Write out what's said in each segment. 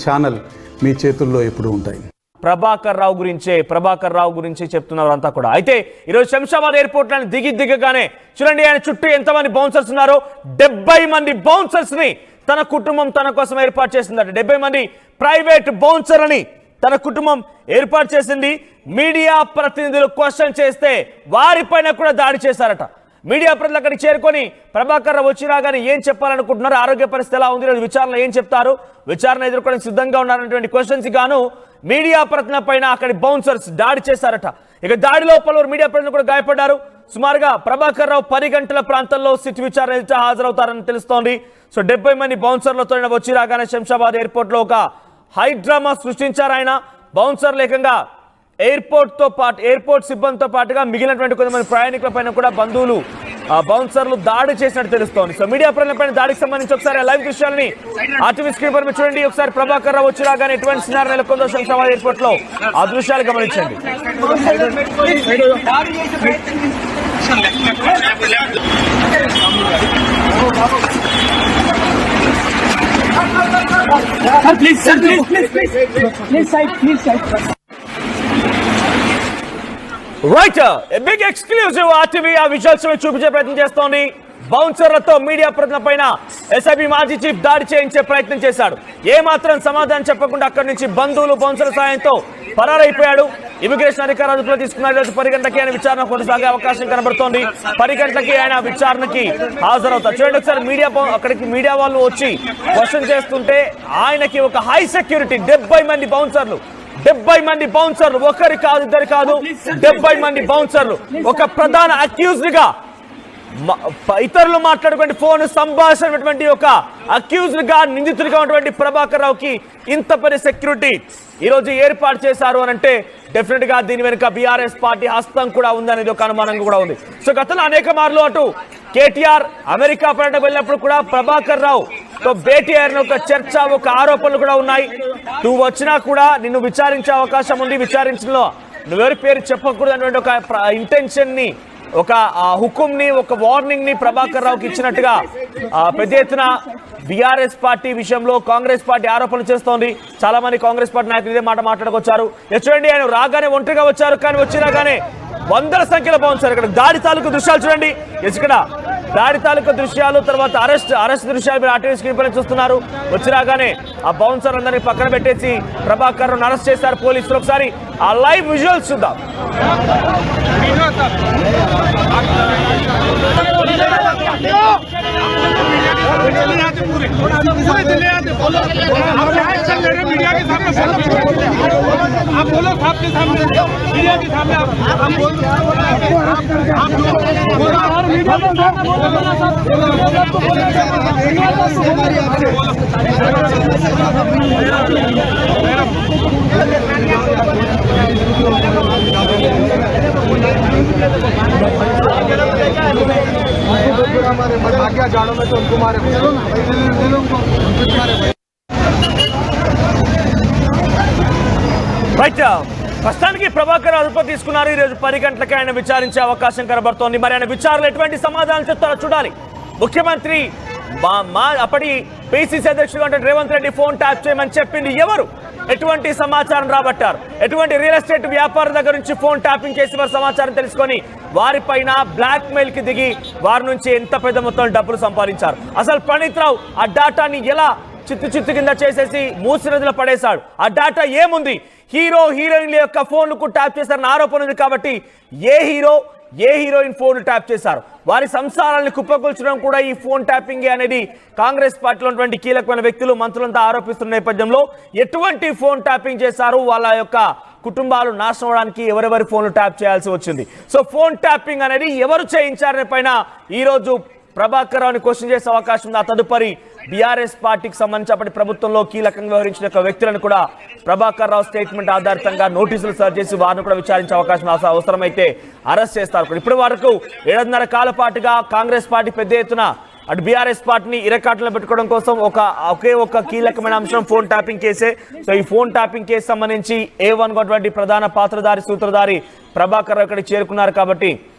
Channel మీ చేతుల్లో ఎప్పుడు ఉంటాయి. ప్రభాకర్ రావు గురించి చెప్తున్నారు అంతా కూడా. అయితే ఈరోజు శంషాబాద్ ఎయిర్పోర్ట్ లో దిగగానే చూడండి ఆయన చుట్టూ ఎంతమంది బౌన్సర్స్ ఉన్నారో. 70 మంది బౌన్సర్స్ ని తన కుటుంబం తన కోసం ఏర్పాటు చేసిందట. 70 మంది ప్రైవేట్ బౌన్సర్ అని తన కుటుంబం ఏర్పాటు చేసింది. మీడియా ప్రతినిధులు క్వశ్చన్ చేస్తే వారిపైన కూడా దాడి చేశారట. మీడియా ప్రజలు అక్కడికి చేరుకొని ప్రభాకర్ రావు వచ్చి రాగానే ఏం చెప్పాలనుకుంటున్నారు, ఆరోగ్య పరిస్థితి ఎలా ఉంది, విచారణ ఏం చెప్తారు, విచారణ ఎదుర్కోవడానికి సిద్ధంగా ఉన్నారనేటువంటి క్వశ్చన్స్ గాను మీడియా ప్రతినిధుల పైన అక్కడి బౌన్సర్స్ దాడి చేశారట. ఇక దాడిలో పలువురు మీడియా ప్రతినిధులు కూడా గాయపడ్డారు. సుమారుగా ప్రభాకర్ రావు 10 గంటల ప్రాంతంలో సిట్ విచారణ హాజరవుతారని తెలుస్తోంది. సో 70 మంది బౌన్సర్లతో వచ్చి రాగానే శంషాబాద్ ఎయిర్పోర్ట్ లో ఒక హైడ్రామా సృష్టించారు ఆయన. బౌన్సర్లు ఏకంగా ఎయిర్పోర్ట్ సిబ్బందితో పాటుగా మిగిలినటువంటి కొంతమంది ప్రయాణికుల పైన కూడా బంధువులు బౌన్సర్లు దాడి చేసినట్టు తెలుస్తోంది. సో మీడియా ప్రజలపైన దాడికి సంబంధించి ఒకసారి లైవ్ దృశ్యాలని ఆర్టీవీ స్క్రీన్ పై చూడండి. ఒకసారి ప్రభాకర్ రావు వచ్చి రాగానే ఎటువంటి సినారీ నెలకొందో శంషాబాద్ ఎయిర్పోర్ట్ లో ఆ దృశ్యాలు గమనించండి. రైట్, బిగ్ ఎక్స్క్లూజివ్ ఆర్టీవీ ఆ విజువల్స్ చూపించే ప్రయత్నం చేస్తోంది. బౌన్సర్లతో మీడియా ప్రతినిధుల పైన ఎస్ఐబి మాజీ చీఫ్ దాడి చేయించే ప్రయత్నం చేశాడు. ఏ మాత్రం సమాధానం చెప్పకుండా అక్కడి నుంచి బంధువులు బౌన్సర్ల సాయంతో పరారైపోయాడు. ఇమిగ్రేషన్ అధికారులు అదుపులో తీసుకున్నారు. 10 గంటలకి ఆయన విచారణ కొనసాగే అవకాశం కనబడుతోంది. 10 గంటలకి ఆయన విచారణకి హాజరవుతారు. చూడండి ఒకసారి అక్కడికి మీడియా వాళ్ళు వచ్చి క్వశ్చన్ చేస్తుంటే ఆయనకి ఒక హై సెక్యూరిటీ 70 మంది బౌన్సర్లు, 70 మంది బౌన్సర్లు, ఒకరి కాదు ఇద్దరు కాదు 70 మంది బౌన్సర్లు. ఒక ప్రధాన అక్యూజ్డ్ గా ఇతరులు మాట్లాడుకునే ఫోన్ సంభాషణ ఒక అక్యూజ్డ్ గా నిందితుడిగా ఉన్నటువంటి ప్రభాకర్ రావుకి ఇంత పెద్ద సెక్యూరిటీ ఈ రోజు ఏర్పాటు చేశారు అని అంటే డెఫినెట్ గా దీని వెనుక బీఆర్ఎస్ పార్టీ హస్తం కూడా ఉందనేది ఒక అనుమానం కూడా ఉంది. సో గతంలో అనేక మార్లు అటు కేటీఆర్ అమెరికా పర్యటనకు వెళ్ళినప్పుడు కూడా ప్రభాకర్ రావు తో భేటీ అయిన ఒక చర్చ, ఒక ఆరోపణలు కూడా ఉన్నాయి. నువ్వు వచ్చినా కూడా నిన్ను విచారించే అవకాశం ఉంది, విచారించడంలో నువ్వెవరి పేరు చెప్పకూడదు అనేటువంటి ఒక ఇంటెన్షన్ ని, ఒక హుకుం ని, ఒక వార్నింగ్ ని ప్రభాకర్ రావుకి ఇచ్చినట్టుగా పెద్ద ఎత్తున బీఆర్ఎస్ పార్టీ విషయంలో కాంగ్రెస్ పార్టీ ఆరోపణలు చేస్తోంది. చాలా మంది కాంగ్రెస్ పార్టీ నాయకులు ఇదే మాట మాట్లాడుకొచ్చారు. చూడండి ఆయన రాగానే ఒంటరిగా వచ్చారు, కానీ వచ్చిరాగానే వందల సంఖ్యలో బౌన్సర్. ఇక్కడ దాడి తాలూకు దృశ్యాలు చూడండి. ఇక్కడ దాడి తాలూకు దృశ్యాలు, తర్వాత అరెస్ట్ దృశ్యాలు మీరు ఆర్టీవీ స్క్రీన్ పైన చూస్తున్నారు. వచ్చిరాగానే ఆ బౌన్సర్ అందరినీ పక్కన పెట్టేసి ప్రభాకర్ రావును అరెస్ట్ చేశారు పోలీసులు. ఒకసారి ఆ లైవ్ విజువల్స్ చూద్దాం. आप बोलो साहब के सामने, मीडिया के सामने आप बोल हमारे जाड़ों में तो उनको मारे రైట్, ప్రస్తుతానికి ప్రభాకర్ అదుపు తీసుకున్నారు. ఈ రోజు 10 గంటలకి ఆయన విచారించే అవకాశం కనబడుతోంది. మరి ఆయన విచారణలో ఎటువంటి సమాధానం చెప్తారో చూడాలి. ముఖ్యమంత్రి అప్పటి పిసిసి అధ్యక్షుడు రేవంత్ రెడ్డి ఫోన్ ట్యాప్ చేయమని చెప్పింది ఎవరు, ఎటువంటి సమాచారం రాబట్టారు, ఎటువంటి రియల్ ఎస్టేట్ వ్యాపార దగ్గర నుంచి ఫోన్ ట్యాపింగ్ చేసి వారి సమాచారం తెలుసుకొని వారిపైన బ్లాక్ మెయిల్ కి దిగి వారి నుంచి ఎంత పెద్ద మొత్తం డబ్బులు సంపాదించారు. అసలు ప్రణీత్ రావు ఆ డాటాని ఎలా చిత్తు కింద చేసేసి మూసినదిలో పడేశాడు. ఆ డాటా ఏముంది, హీరో హీరోయిన్ల యొక్క ఫోన్లకు ట్యాప్ చేశారని ఆరోపణ ఉంది. కాబట్టి ఏ హీరోయిన్ ఫోన్ ట్యాప్ చేశారు, వారి సంసారాలను కుప్పకొల్చడం కూడా ఈ ఫోన్ ట్యాపింగ్ అనేది కాంగ్రెస్ పార్టీలో ఉన్నటువంటి కీలకమైన వ్యక్తులు మంత్రులంతా ఆరోపిస్తున్న నేపథ్యంలో ఎటువంటి ఫోన్ ట్యాపింగ్ చేశారు, వాళ్ళ యొక్క కుటుంబాలు నాశనం అవడానికి ఎవరెవరి ఫోన్లు ట్యాప్ చేయాల్సి వచ్చింది. సో ఫోన్ ట్యాపింగ్ అనేది ఎవరు చేయించారనే పైన ఈ రోజు ప్రభాకర్ రావుని క్వశ్చన్ చేసే అవకాశం ఉంది. ఆ తదుపరి బీఆర్ఎస్ పార్టీకి సంబంధించి అప్పటి ప్రభుత్వంలో కీలకంగా వ్యవహరించిన వ్యక్తులను కూడా ప్రభాకర్ రావు స్టేట్మెంట్ ఆధారితంగా నోటీసులు సర్వ్ చేసి వారిని కూడా విచారించే అవకాశం అవసరమైతే అరెస్ట్ చేస్తారు. ఇప్పటి వరకు 7.5 కాల పాటుగా కాంగ్రెస్ పార్టీ పెద్ద ఎత్తున అటు బీఆర్ఎస్ పార్టీని ఇరకాటలో పెట్టుకోవడం కోసం ఒకే ఒక కీలకమైన అంశం ఫోన్ ట్యాపింగ్ కేసే. సో ఈ ఫోన్ ట్యాపింగ్ కేసు సంబంధించి A1 ప్రధాన పాత్రధారి సూత్రధారి ప్రభాకర్ రావు ఇక్కడికి చేరుకున్నారు. కాబట్టి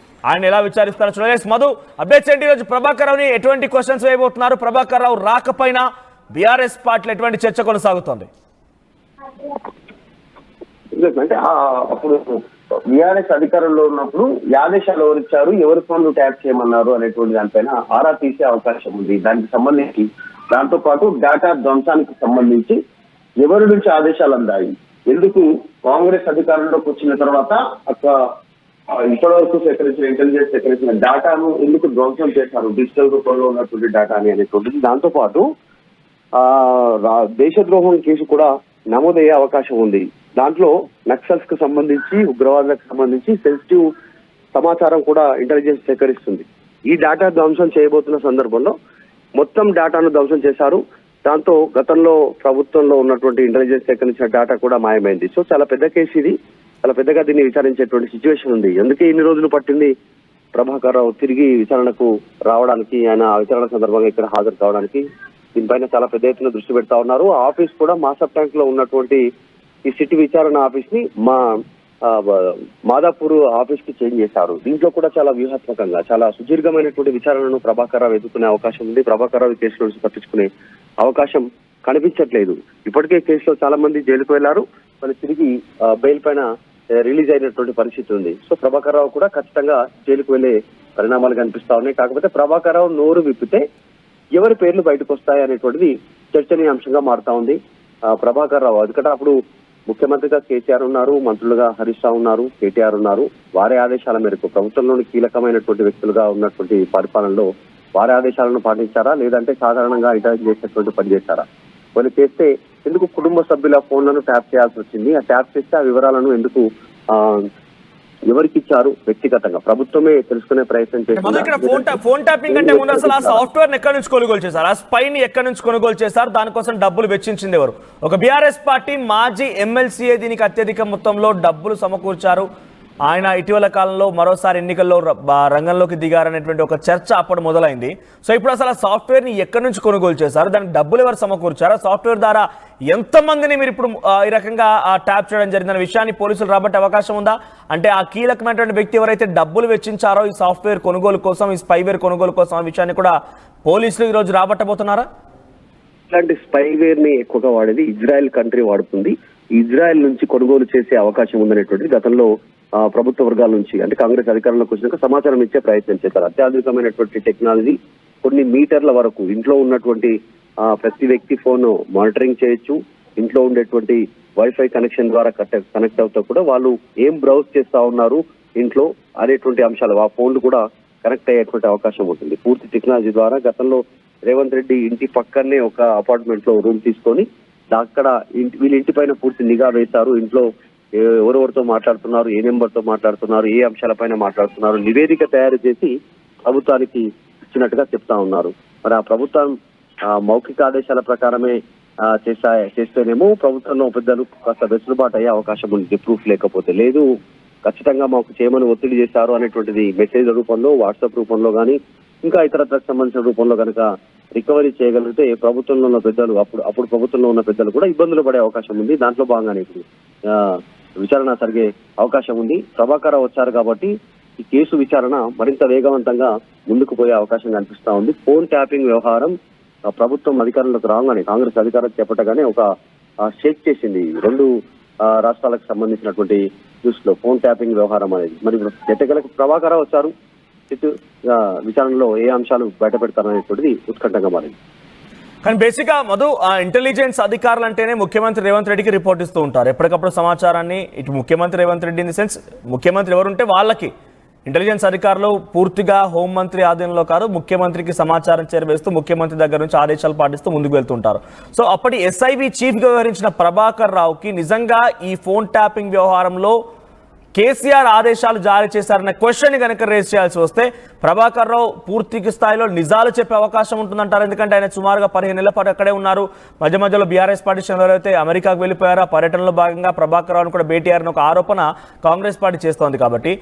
ఆయన ఎలా విచారిస్తారో చూడాలి. మధు, అప్డేట్స్ ఏంటి? ఈరోజు ప్రభాకర్ రావుని ఎటువంటి క్వశ్చన్స్ వేయబోతున్నారు? ప్రభాకర్ రావు రాకపోయినా బీఆర్ఎస్ పార్టీలో ఎటువంటి చర్చ కొనసాగుతోంది? అంటే అప్పుడు బీఆర్ఎస్ అధికారంలో ఉన్నప్పుడు ఈ ఆదేశాలు ఎవరు ఇచ్చారు, ఎవరి ఫోన్లు ట్యాప్ చేయమన్నారు అనేటువంటి దానిపైన ఆరా తీసే అవకాశం ఉంది. దానికి సంబంధించి దాంతో పాటు డేటా ధ్వంసానికి సంబంధించి ఎవరి నుంచి ఆదేశాలు అందాయి, ఎందుకు కాంగ్రెస్ అధికారంలోకి వచ్చిన తర్వాత ఇప్పటి వరకు సేకరించిన ఇంటెలిజెన్స్ సేకరించిన డేటాను ఎందుకు ధ్వంసం చేశారు, డిజిటల్ రూపంలో ఉన్నటువంటి డేటాని అనేటువంటిది. దాంతో పాటు దేశద్రోహం కేసు కూడా నమోదయ్యే అవకాశం ఉంది. దాంట్లో నక్సల్స్ కు సంబంధించి, ఉగ్రవాదులకు సంబంధించి సెన్సిటివ్ సమాచారం కూడా ఇంటెలిజెన్స్ సేకరిస్తుంది. ఈ డేటా ధ్వంసం చేయబోతున్న సందర్భంలో మొత్తం డేటాను ధ్వంసం చేశారు. దాంతో గతంలో ప్రభుత్వంలో ఉన్నటువంటి ఇంటెలిజెన్స్ సేకరించిన డేటా కూడా మాయమైంది. సో చాలా పెద్ద కేసు ఇది, చాలా పెద్దగా దీన్ని విచారించేటువంటి సిచ్యువేషన్ ఉంది. అందుకే ఇన్ని రోజులు పట్టింది ప్రభాకర్ రావు తిరిగి విచారణకు రావడానికి, ఆయన విచారణ సందర్భంగా ఇక్కడ హాజరు కావడానికి. దీనిపైన చాలా పెద్ద ఎత్తున దృష్టి పెడతా ఉన్నారు. ఆఫీస్ కూడా మాసప్ ట్యాంక్ లో ఉన్నటువంటి ఈ సిటీ విచారణ ఆఫీస్ ని మాదాపూర్ ఆఫీస్ కి చేంజ్ చేశారు. దీంట్లో కూడా చాలా వ్యూహాత్మకంగా, చాలా సుదీర్ఘమైనటువంటి విచారణను ప్రభాకర్ రావు ఎదుర్కొనే అవకాశం ఉంది. ప్రభాకర్ రావు కేసులో నుంచి తప్పించుకునే అవకాశం కనిపించట్లేదు. ఇప్పటికే కేసులో చాలా మంది జైలుకు వెళ్లారు, మరి తిరిగి బెయిల్ పైన రిలీజ్ అయినటువంటి పరిస్థితి ఉంది. సో ప్రభాకర్ రావు కూడా ఖచ్చితంగా జైలుకు వెళ్లే పరిణామాలు కనిపిస్తా ఉన్నాయి. కాకపోతే ప్రభాకర్ రావు నోరు విప్పితే ఎవరి పేర్లు బయటకు వస్తాయి అనేటువంటిది చర్చనీయాంశంగా మారుతా ఉంది. ప్రభాకర్ రావు ఎందుకంటే అప్పుడు ముఖ్యమంత్రిగా కేసీఆర్ ఉన్నారు, మంత్రులుగా హరీష్ రావు ఉన్నారు, కేటీఆర్ ఉన్నారు. వారి ఆదేశాల మేరకు ప్రభుత్వంలోని కీలకమైనటువంటి వ్యక్తులుగా ఉన్నటువంటి పరిపాలనలో వారి ఆదేశాలను పాటించారా, లేదంటే సాధారణంగా ఇంటర్వ్యూ చేసేటువంటి పని చేశారా? వాళ్ళు చేస్తే ఎందుకు కుటుంబ సభ్యుల ఫోన్లను ట్యాప్ చేయాల్సి వచ్చింది? ఆ ట్యాప్ చేస్తే ఆ వివరాలను ఎందుకు ఎవరికి ఇచ్చారు? వ్యక్తిగతంగా ప్రభుత్వమే తెలుసుకునే ప్రయత్నం చేశారు. ఫోన్ ట్యాపింగ్ అంటే ముందు అసలు ఆ సాఫ్ట్వేర్ ఎక్కడి నుంచి కొనుగోలు చేశారు, ఆ స్పైని ఎక్కడి నుంచి కొనుగోలు చేశారు, దానికోసం డబ్బులు వెచ్చించింది ఎవరు? ఒక బీఆర్ఎస్ పార్టీ మాజీ ఎమ్మెల్సీఏ దీనికి అత్యధిక మొత్తంలో డబ్బులు సమకూర్చారు. ఆయన ఇటీవల కాలంలో మరోసారి ఎన్నికల్లో రంగంలోకి దిగారనేటువంటి ఒక చర్చ అప్పుడు మొదలైంది. సో ఇప్పుడు అసలు ఆ సాఫ్ట్వేర్ని ఎక్కడి నుంచి కొనుగోలు చేశారు, దానికి డబ్బులు ఎవరు సమకూర్చారు, ఆ సాఫ్ట్వేర్ ద్వారా ఎంతమందిని మీరు ఇప్పుడు ఈ రకంగా ట్యాప్ చేయడం జరిగిందనే విషయాన్ని పోలీసులు రాబట్టే అవకాశం ఉందా? అంటే ఆ కీలకమైనటువంటి వ్యక్తి ఎవరైతే డబ్బులు వెచ్చించారో ఈ సాఫ్ట్వేర్ కొనుగోలు కోసం, ఈ స్పైవేర్ కొనుగోలు కోసం ఆ విషయాన్ని కూడా పోలీసులు ఈరోజు రాబట్టబోతున్నారా? ఇలాంటి స్పైవేర్ ని ఎక్కువగా వాడేది ఇజ్రాయెల్ కంట్రీ వాడుతుంది. ఇజ్రాయెల్ నుంచి కొనుగోలు చేసే అవకాశం ఉందనేటువంటిది గతంలో ప్రభుత్వ వర్గాల నుంచి, అంటే కాంగ్రెస్ అధికారంలోకి వచ్చినాక సమాచారం ఇచ్చే ప్రయత్నం చేశారు. అత్యాధునికమైనటువంటి టెక్నాలజీ, కొన్ని మీటర్ల వరకు ఇంట్లో ఉన్నటువంటి ప్రతి వ్యక్తి ఫోన్ మానిటరింగ్ చేయొచ్చు. ఇంట్లో ఉండేటువంటి వైఫై కనెక్షన్ ద్వారా కనెక్ట్ అవుతా కూడా వాళ్ళు ఏం బ్రౌజ్ చేస్తా ఉన్నారు ఇంట్లో అనేటువంటి అంశాలు, ఆ ఫోన్లు కూడా కనెక్ట్ అయ్యేటువంటి అవకాశం ఉంటుంది. పూర్తి టెక్నాలజీ ద్వారా గతంలో రేవంత్ రెడ్డి ఇంటి పక్కనే ఒక అపార్ట్మెంట్ లో రూమ్ తీసుకొని అక్కడ వీళ్ళ ఇంటి పైన పూర్తి నిఘా వేశారు. ఇంట్లో ఎవరెవరితో మాట్లాడుతున్నారు, ఏ నెంబర్తో మాట్లాడుతున్నారు, ఏ అంశాలపైన మాట్లాడుతున్నారు, నివేదిక తయారు చేసి ప్రభుత్వానికి ఇచ్చినట్టుగా చెప్తా ఉన్నారు. మరి ఆ ప్రభుత్వం మౌఖిక ఆదేశాల ప్రకారమే చేస్తేనేమో ప్రభుత్వంలో పెద్దలు కాస్త వెసులుబాటు అయ్యే అవకాశం ఉంది. ప్రూఫ్ లేకపోతే లేదు, ఖచ్చితంగా మాకు చేయమని ఒత్తిడి చేశారు అనేటువంటిది మెసేజ్ రూపంలో, వాట్సాప్ రూపంలో కానీ ఇంకా ఇతరత్రకు సంబంధించిన రూపంలో కనుక రికవరీ చేయగలిగితే ప్రభుత్వంలో ఉన్న పెద్దలు, అప్పుడు ప్రభుత్వంలో ఉన్న పెద్దలు కూడా ఇబ్బందులు పడే అవకాశం ఉంది. దాంట్లో భాగంగానే ఇప్పుడు విచారణ జరిగే అవకాశం ఉంది. ప్రభాకర్ రావు వచ్చారు కాబట్టి ఈ కేసు విచారణ మరింత వేగవంతంగా ముందుకు పోయే అవకాశం కనిపిస్తా ఉంది. ఫోన్ ట్యాపింగ్ వ్యవహారం ప్రభుత్వం అధికారంలోకి రాగానే, కాంగ్రెస్ అధికారం చేపట్టగానే ఒక షేక్ చేసింది రెండు రాష్ట్రాలకు సంబంధించినటువంటి న్యూస్ లో ఫోన్ ట్యాపింగ్ వ్యవహారం అనేది. మరి ఎట్టగలకు ప్రభాకర్ రావు వచ్చారు, విచారణలో ఏ అంశాలు బయటపెడతారనేటువంటిది ఉత్కంఠంగా మారింది. కానీ బేసిక్గా మధు, ఇంటెలిజెన్స్ అధికారులు అంటేనే ముఖ్యమంత్రి రేవంత్ రెడ్డికి రిపోర్ట్ ఇస్తూ ఉంటారు. ఎప్పటికప్పుడు సమాచారాన్ని ఇటు ముఖ్యమంత్రి Revanth Reddy in the sense ముఖ్యమంత్రి ఎవరుంటే వాళ్ళకి ఇంటెలిజెన్స్ అధికారులు పూర్తిగా హోంమంత్రి ఆధీనంలో కాదు, ముఖ్యమంత్రికి సమాచారం చేరవేస్తూ ముఖ్యమంత్రి దగ్గర నుంచి ఆదేశాలు పాటిస్తూ ముందుకు వెళ్తుంటారు. సో అప్పటి ఎస్ఐబి చీఫ్గా వ్యవహరించిన ప్రభాకర్ రావుకి నిజంగా ఈ ఫోన్ ట్యాపింగ్ వ్యవహారంలో కేసీఆర్ ఆదేశాలు జారీ చేశారన్న క్వశ్చన్ కనుక రేస్ చేయాల్సి వస్తే ప్రభాకర్ రావు పూర్తి స్థాయిలో నిజాలు చెప్పే అవకాశం ఉంటుందంటారు. ఎందుకంటే ఆయన సుమారుగా 15 నెలల పాటు అక్కడే ఉన్నారు. మధ్య మధ్యలో బీఆర్ఎస్ పార్టీ ఎవరైతే అమెరికాకు వెళ్ళిపోయారో పర్యటనలో భాగంగా ప్రభాకర్ రావును కూడా భేటీ అయ్యారని ఒక ఆరోపణ కాంగ్రెస్ పార్టీ చేస్తోంది. కాబట్టి